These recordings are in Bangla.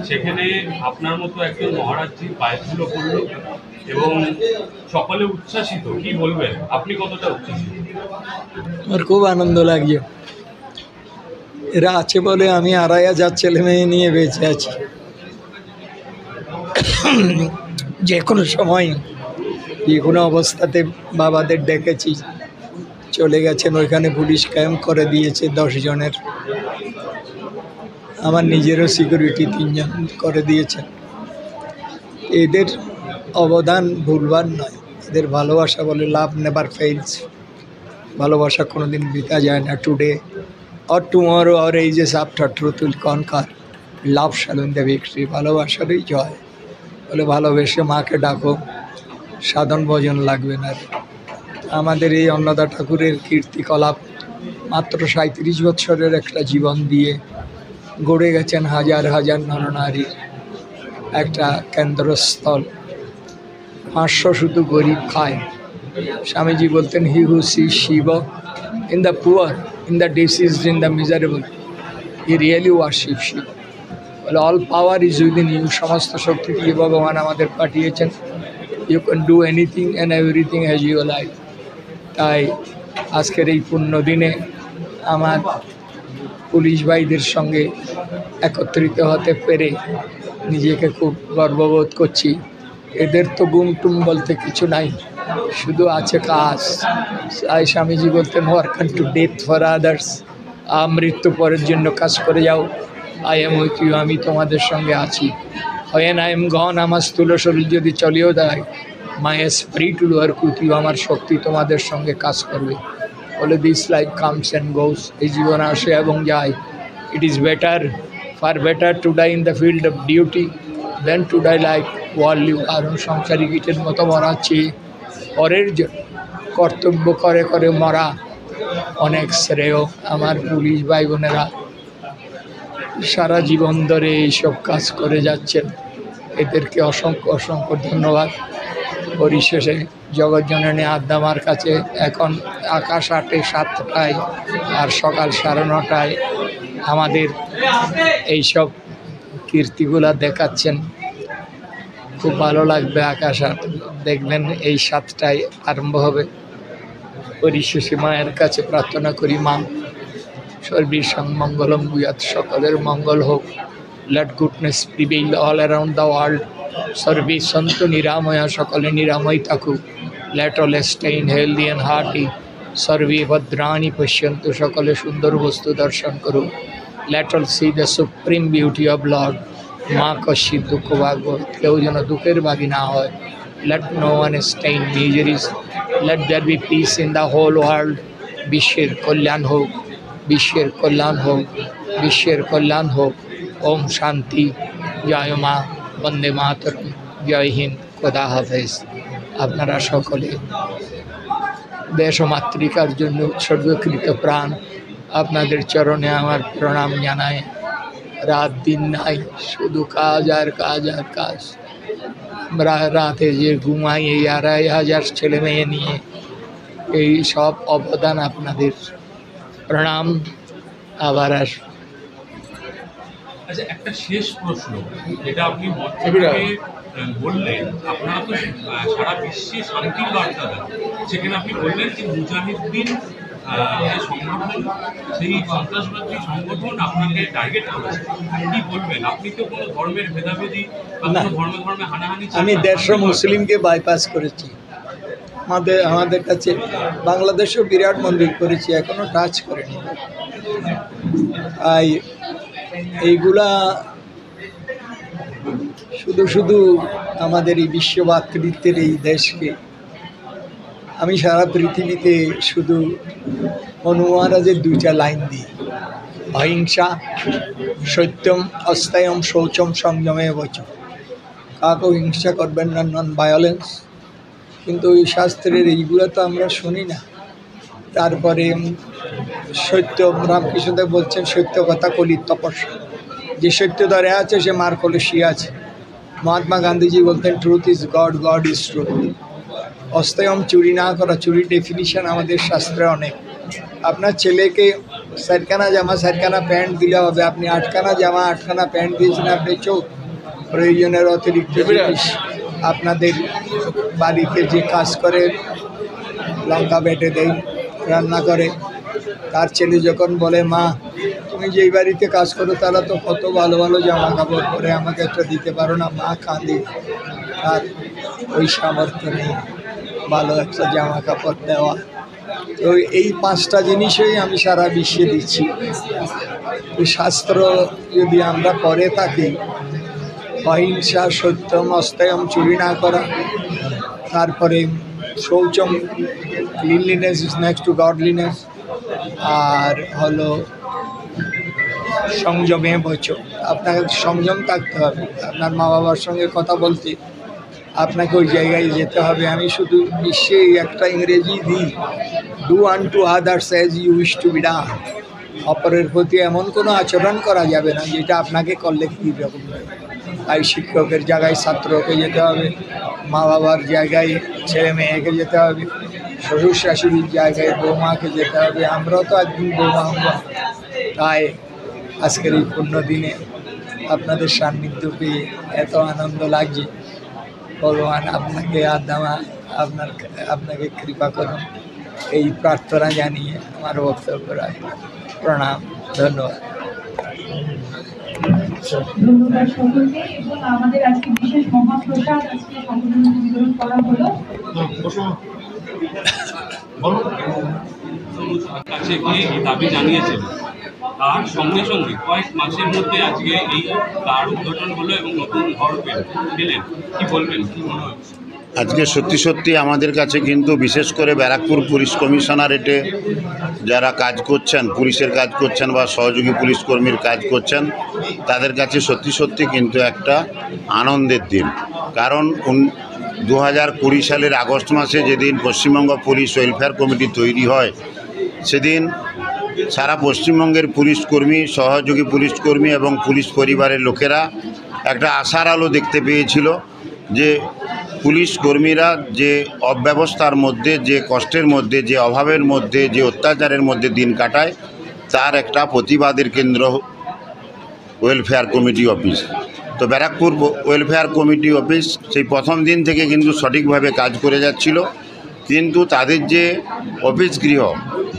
সেখানে আপনার মতো একজন মহারাজজি পায়ে ধুলো করল এবং সকলে উচ্ছ্বাসিত। কি বলবেন, আপনি কতটা উচ্ছ্বাসিত? আমার খুব আনন্দ লাগছে। এরা আছে বলে আমি 2500 ছেলে মেয়ে নিয়ে বেঁচে আছি। যে কোনো সময় যে কোনো অবস্থাতে বাবাদের ডেকেছি, চলে গেছেন। ওইখানে পুলিশ ক্যাম্প করে দিয়েছে 10 জনের। আমার নিজেরও সিকিউরিটি 3 জন করে দিয়েছেন। এদের অবদান ভুলবার নয়। এদের ভালোবাসা বলে লাভ নেভার ফেইলস। ভালোবাসা কোনোদিন বৃথা যায় না। Today or tomorrow or ages after truth will conquer, love shall win the victory. ভালোবাসারই জয়। বলে ভালোবেসে মাকে ডাকো, সাধন ভজন লাগবে না। আমাদের এই অন্নদা ঠাকুরের কীর্তিকলাপ মাত্র 37 বছরের একটা জীবন দিয়ে গড়ে গেছেন হাজার হাজার নরনারীর একটা কেন্দ্রস্থল। 500 শুধু গরিব খায়। স্বামীজি বলতেন, he who sees Shiva in the poor, in the deceased, in the miserable, he really worship Shiva. Well, all power is within you. সমস্ত শক্তি দিয়ে ভগবান আমাদের পাঠিয়েছেন। You can do anything and everything as you like. তাই আজকের এই পুণ্য দিনে আমার পুলিশ ভাইদের সঙ্গে একত্রিত হতে পেরে নিজেকে খুব গর্ববোধ করছি। এদের তো গুমটুম বলতে কিছু নাই, শুধু আছে কাজ। তাই স্বামীজি বলতেন, work to death for others. মৃত্যু পরের জন্য কাজ করে যাও। আই এম উইথ ইউ, আমি তোমাদের সঙ্গে আছি। হোয়েন আই এম গন, আমার স্থূল শরীর যদি চলেও যায়, my spirit will work with you, আমার শক্তি তোমাদের সঙ্গে কাজ করবে। বলে this life comes and goes, এই জীবন আসে এবং যায়। It is better, far better to die in the field of duty than to die like worldly. কারণ সংসারী কীটের মতো মরার চেয়ে পরের কর্তব্য করে করে মরা অনেক শ্রেয়। আমার পুলিশ ভাই বোনেরা সারা জীবন ধরে এইসব কাজ করে যাচ্ছেন, এদেরকে অসংখ্য অসংখ্য ধন্যবাদ। পরিশেষে জগৎজননী আদ্যামার কাছে এখন আকাশ 7টায় আর সকাল 9:30 আমাদের এইসব কীর্তিগুলা দেখাচ্ছেন। খুব ভালো লাগবে। আকাশ 8 দেখবেন, এই 7টায় আরম্ভ হবে। পরিশেষে মায়ের কাছে প্রার্থনা করি, মা সর্বেষাং মঙ্গলম ভূয়াৎ, সকলের মঙ্গল হোক। Let goodness prevail all around the world. সর্বে সন্তু নিরাময়া, সকলে নিরাময় থাকুক। Let all stay in healthy and hearty. সর্বে ভদ্রাণী পশ্যন্তু, সকলে সুন্দর বস্তু দর্শন করুক। Let all see the supreme beauty of lord. মা কশ্চিৎ দুঃখ ভাগ্য, কেউ যেন দুঃখের ভাগী না হয়। Let no one stay in miseries. Let there be peace in the whole world. বিশ্বের কল্যাণ হোক, বিশ্বের কল্যাণ হোক, বিশ্বের কল্যাণ হোক। ওম শান্তি। জয় মা, বন্দে মাতরম, জয় হিন্দ, খোদা হাফেজ। আপনারা সকলে দেশ ও মাতৃকার জন্য উৎসর্গকৃত প্রাণ, আপনাদের চরণে আমার প্রণাম জানায়। রাত দিন নাই, শুধু কাজ আর কাজ আর কাজ। রাতে যে ঘুমাই এই 2500 ছেলে মেয়ে নিয়ে, এই সব অবদান আপনাদের। প্রণাম। আবার আসুন। আচ্ছা, একটা শেষ প্রশ্ন, যেটা আপনি বললেন, আপনারা তো সারা বিশ্বে শান্তির বার্তা দেন। সেখানে আপনি বললেন যে মুজাহিদ্দিন সংগঠন, সেই সন্ত্রাসবাদী সংগঠন আপনাকে টার্গেট করেছে। কি বলবেন? আপনি তো কোনো ধর্মের ভেদাভেদি বা কোনো ধর্মে হানাহানি, আমি 150 মুসলিমকে বাইপাস করেছি। আমাদের কাছে বাংলাদেশেও বিরাট মন্দির করেছি, এখনো টাচ করেনি। তাই এইগুলা শুধু শুধু আমাদের এই বিশ্বভাতৃত্বের এই দেশকে, আমি সারা পৃথিবীতে শুধু হনু মহারাজের 2টা লাইন দিই, অহিংসা সত্যম অস্তায়ম শৌচম সংযমে বচন। কাকেও হিংসা করবেন না, নন ভায়োলেন্স। কিন্তু ওই শাস্ত্রের এইগুলো তো আমরা শুনি না। তারপরে সত্য, রামকৃষ্ণদেব বলছেন, সত্য কথা কলির তপস্যা। যে সত্য ধরে আছে সে মার কলসি আছে। মহাত্মা গান্ধীজি বলতেন, truth is God, God is truth. অস্তায়ম চুরি না করা, চুরির ডেফিনিশন আমাদের শাস্ত্রে অনেক। আপনার ছেলেকে চারখানা জামা চারখানা প্যান্ট দিলে হবে, আপনি আটখানা জামা আটখানা প্যান্ট দিয়েছেন, আপনি প্রয়োজনের অতিরিক্ত জিনিস আপনাদের বাড়িতে যে কাজ করে, লঙ্কা বেটে দেয়, রান্না করে, তার ছেলে যখন বলে মা তুমি যেই বাড়িতে কাজ করো তারা তো কত ভালো ভালো জামা কাপড় পরে, আমাকে একটা দিতে পারো না, মা কাঁদে, তার ওই সামর্থ্য নেই ভালো একটা জামা কাপড় দেওয়া। তো এই পাঁচটা জিনিসই আমি সারা বিশ্বে দিচ্ছি। শাস্ত্র যদি আমরা করে থাকি, অহিংসা, সত্যম, অস্তয়ম, চুরি না করা, তারপরে শৌচম, cleanliness is next to godliness, আর হলো সংযমে বচো, আপনাকে সংযম থাকতে হবে। আপনার মা বাবার সঙ্গে কথা বলতে আপনাকে ওই জায়গায় যেতে হবে। আমি শুধু বিশ্বে একটা ইংরেজি দিই, do unto others as you wish to be done. অপরের প্রতি এমন কোনো আচরণ করা যাবে না যেটা আপনাকে করলে কী রকম হবে। তাই শিক্ষকের জায়গায় ছাত্রকে যেতে হবে, মা বাবার জায়গায় ছেলে মেয়েকে যেতে হবে, শ্বশুর শাশুড়ির জায়গায় বৌমাকে যেতে হবে। আমরাও তো একদিন বৌমা আমরা। তাই আজকের এই পূর্ণ দিনে আপনাদের সান্নিধ্য পেয়ে এত আনন্দ লাগছে। ভগবান আপনাকে আপনাকে কৃপা করুন, এই প্রার্থনা জানিয়ে আমার বক্তব্য রাখি। প্রণাম, ধন্যবাদ। ধন্যবাদ সকলকে। এবং আমাদের আজকে বিশেষ মহাপ্রসাদ আজকে সকলের মধ্যে বিতরণ করা হলো। কাছে গিয়ে এই দাবি জানিয়েছিল, তার সঙ্গে সঙ্গে কয়েক মাসের মধ্যে আজকে এই তার উদ্ঘাটন হলো এবং নতুন ঘর পেলেন। কি বলবেন, কি মনে হচ্ছে? আজকে সত্যি সত্যি আমাদের কাছে কিন্তু বিশেষ করে ব্যারাকপুর পুলিশ কমিশনারেটে যারা কাজ করছেন, পুলিশের কাজ করছেন বা সহযোগী পুলিশ কর্মীর কাজ করছেন, তাদের কাছে সত্যি সত্যি কিন্তু একটা আনন্দের দিন। কারণ 2020 সালের আগস্ট মাসে যেদিন পশ্চিমবঙ্গ পুলিশ ওয়েলফেয়ার কমিটি তৈরি হয়, সেদিন সারা পশ্চিমবঙ্গের পুলিশ কর্মী, সহযোগী পুলিশ কর্মী এবং পুলিশ পরিবারের লোকেরা একটা আশার আলো দেখতে পেয়েছিল যে পুলিশ কর্মীরা যে অব্যবস্থার মধ্যে, যে কষ্টের মধ্যে, যে অভাবের মধ্যে, যে অত্যাচারের মধ্যে দিন কাটায়, তার একটা প্রতিবাদের কেন্দ্র ওয়েলফেয়ার কমিটি অফিস। তো ব্যারাকপুর ওয়েলফেয়ার কমিটি অফিস সেই প্রথম দিন থেকে কিন্তু সঠিকভাবে কাজ করে যাচ্ছিল, কিন্তু তাদের যে অফিস গৃহ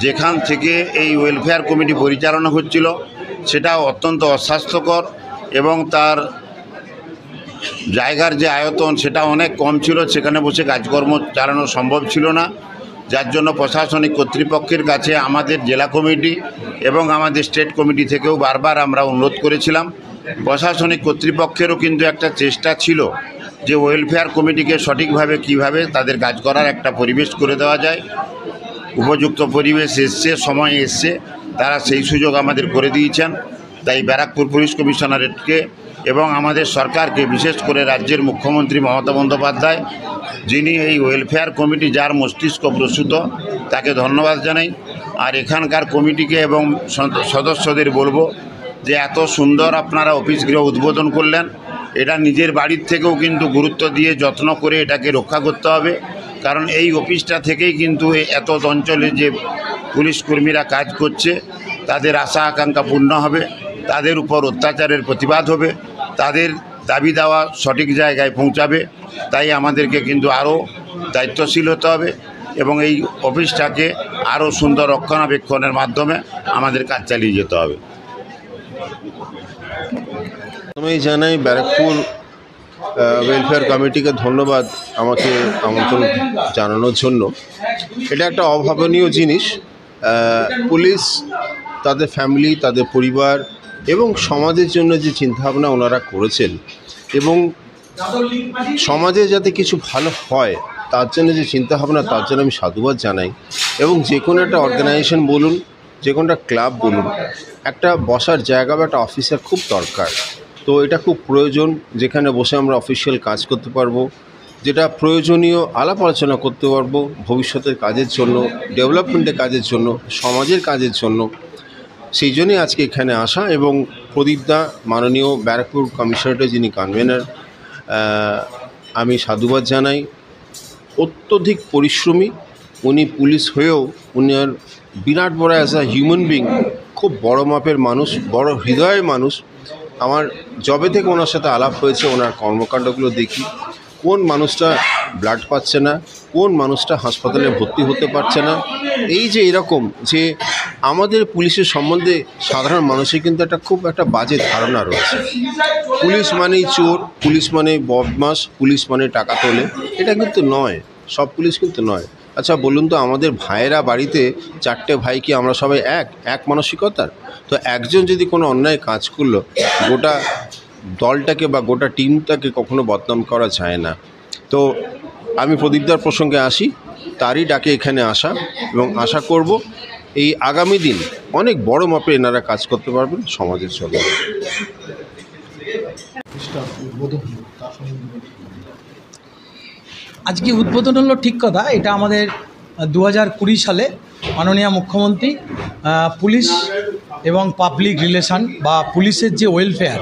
যেখান থেকে এই ওয়েলফেয়ার কমিটি পরিচালনা হচ্ছিল, সেটা অত্যন্ত অস্বাস্থ্যকর এবং তার জায়গার যে আয়তন সেটা অনেক কম ছিল, সেখানে বসে কাজকর্ম চালানো সম্ভব ছিল না। যার জন্য প্রশাসনিক কর্তৃপক্ষের কাছে আমাদের জেলা কমিটি এবং আমাদের স্টেট কমিটি থেকেও বারবার আমরা অনুরোধ করেছিলাম। প্রশাসনিক কর্তৃপক্ষেরও কিন্তু একটা চেষ্টা ছিল যে ওয়েলফেয়ার কমিটিকে সঠিকভাবে কিভাবে তাদের কাজ করার একটা পরিবেশ করে দেওয়া যায়। উপযুক্ত পরিবেশ এসছে, সময় এসছে, তারা সেই সুযোগ আমাদের করে দিয়েছেন। তাই ব্যারাকপুর পুলিশ কমিশনারেটকে এবং আমাদের সরকারকে, বিশেষ করে রাজ্যের মুখ্যমন্ত্রী মমতা বন্দ্যোপাধ্যায়, যিনি এই ওয়েলফেয়ার কমিটি যার মস্তিষ্ক প্রসূত, তাকে ধন্যবাদ জানাই। আর এখানকার কমিটিকে এবং সদস্যদের বলবো যে এত সুন্দর আপনারা অফিস গৃহ উদ্বোধন করলেন, এটা নিজের বাড়ির থেকেও কিন্তু গুরুত্ব দিয়ে যত্ন করে এটাকে রক্ষা করতে হবে। কারণ এই অফিসটা থেকেই কিন্তু এত অঞ্চলে যে পুলিশ কর্মীরা কাজ করছে, তাদের আশা আকাঙ্ক্ষা পূর্ণ হবে, তাদের উপর অত্যাচারের প্রতিবাদ হবে, তাদের দাবি দেওয়া সঠিক জায়গায় পৌঁছাবে। তাই আমাদেরকে কিন্তু আরও দায়িত্বশীল হতে হবে এবং এই অফিসটাকে আরও সুন্দর রক্ষণাবেক্ষণের মাধ্যমে আমাদের কাজ চালিয়ে যেতে হবে। আমি জানাই ব্যারাকপুর ওয়েলফেয়ার কমিটিকে ধন্যবাদ আমাকে আমন্ত্রণ জানানোর জন্য। এটা একটা অভাবনীয় জিনিস। পুলিশ তাদের ফ্যামিলি, তাদের পরিবার এবং সমাজের জন্য যে চিন্তাভাবনা ওনারা করেছেন এবং সমাজে যাতে কিছু ভালো হয় তার জন্য যে চিন্তাভাবনা, তার জন্য আমি সাধুবাদ জানাই। এবং যে কোনো একটা অর্গানাইজেশন বলুন, যে কোনো একটা ক্লাব বলুন, একটা বসার জায়গা বা একটা অফিসার খুব দরকার। তো এটা খুব প্রয়োজন, যেখানে বসে আমরা অফিসিয়াল কাজ করতে পারবো, যেটা প্রয়োজনীয় আলাপ আলোচনা করতে পারবো ভবিষ্যতের কাজের জন্য, ডেভেলপমেন্টের কাজের জন্য, সমাজের কাজের জন্য। সেই জন্যই আজকে এখানে আসা। এবং প্রদীপদা, মাননীয় ব্যারাকপুর কমিশনারেটের যিনি কনভেনার, আমি সাধুবাদ জানাই। অত্যধিক পরিশ্রমী উনি পুলিশ হয়েও উনি আর বিরাট বড় অ্যাজ আ হিউম্যান বিং খুব বড় মাপের মানুষ, বড় হৃদয়ের মানুষ। আমার যবে থেকে ওনার সাথে আলাপ হয়েছে, ওনার কর্মকাণ্ডগুলো দেখি, কোন মানুষটা ব্লাড পাচ্ছে না, কোন মানুষটা হাসপাতালে ভর্তি হতে পারছে না। এই যে এরকম যে আমাদের পুলিশের সম্বন্ধে সাধারণ মানুষের কিন্তু খুব একটা বাজে ধারণা রয়েছে। পুলিশ মানেই চোর, পুলিশ মানে বদমাশ, পুলিশ মানে টাকা তোলে। এটা কিন্তু নয়, সব পুলিশ কিন্তু নয়। আচ্ছা বলুন তো, আমাদের ভাইয়েরা বাড়িতে 4টে ভাই কি আমরা সবাই এক মানসিকতার? তো একজন যদি কোনো অন্যায় কাজ করলো, গোটা দলটাকে বা গোটা টিমটাকে কখনো বদনাম করা যায় না। তো আমি প্রদীপদার প্রসঙ্গে আসি, তারই ডাকে এখানে আসা, এবং আশা করব এই আগামী দিন অনেক বড় মাপে এনারা কাজ করতে পারবেন সমাজের জন্য। আজকে উদ্বোধন হলো ঠিক কথা, এটা আমাদের 2020 সালে মাননীয় মুখ্যমন্ত্রী পুলিশ এবং পাবলিক রিলেশন বা পুলিশের যে ওয়েলফেয়ার,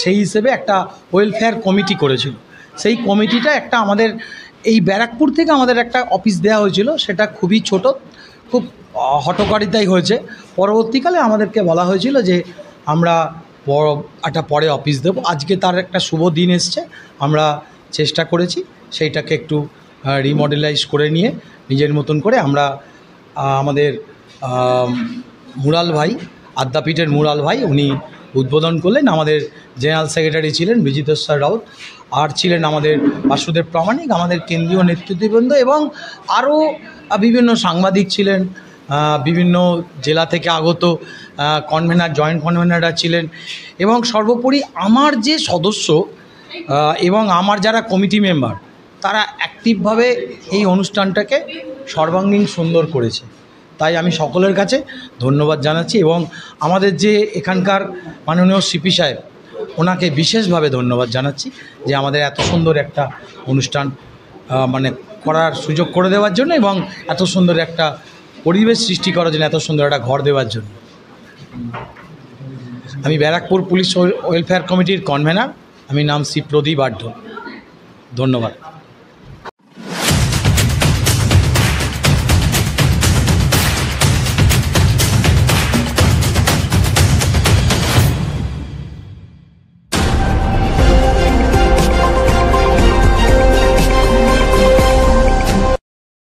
সেই হিসেবে একটা ওয়েলফেয়ার কমিটি করেছিল। সেই কমিটিটা একটা আমাদের এই ব্যারাকপুর থেকে আমাদের একটা অফিস দেওয়া হয়েছিল, সেটা খুবই ছোট, খুব হঠকারিতাই হয়েছে। পরবর্তীকালে আমাদেরকে বলা হয়েছিল যে আমরা একটা পরে অফিস দেবো। আজকে তার একটা শুভ দিন এসছে, আমরা চেষ্টা করেছি সেইটাকে একটু রিমডেলাইজ করে নিয়ে নিজের মতন করে আমরা আমাদের মুরাল ভাই, আদ্যাপীঠের মুরাল ভাই, উনি উদ্বোধন করলেন। আমাদের জেনারেল সেক্রেটারি ছিলেন বিজিতেশ্বর রাউত, আর ছিলেন আমাদের বাসুদেব প্রামাণিক, আমাদের কেন্দ্রীয় নেতৃত্ববৃন্দ, এবং আরও বিভিন্ন সাংবাদিক ছিলেন, বিভিন্ন জেলা থেকে আগত কনভেনার, জয়েন্ট কনভেনাররা ছিলেন, এবং সর্বোপরি আমার যে সদস্য এবং আমার যারা কমিটি মেম্বার, তারা অ্যাক্টিভভাবে এই অনুষ্ঠানটাকে সর্বাঙ্গীন সুন্দর করেছে। তাই আমি সকলের কাছে ধন্যবাদ জানাচ্ছি, এবং আমাদের যে এখানকার মাননীয় সিপি সাহেব, ওনাকে বিশেষভাবে ধন্যবাদ জানাচ্ছি যে আমাদের এত সুন্দর একটা অনুষ্ঠান মানে করার সুযোগ করে দেওয়ার জন্য, এবং এত সুন্দর একটা পরিবেশ সৃষ্টি করার জন্য, এত সুন্দর একটা ঘর দেওয়ার জন্য। আমি ব্যারাকপুর পুলিশ ওয়েলফেয়ার কমিটির কনভেনার, আমি নাম শ্রী প্রদীপ আঢ্য। ধন্যবাদ।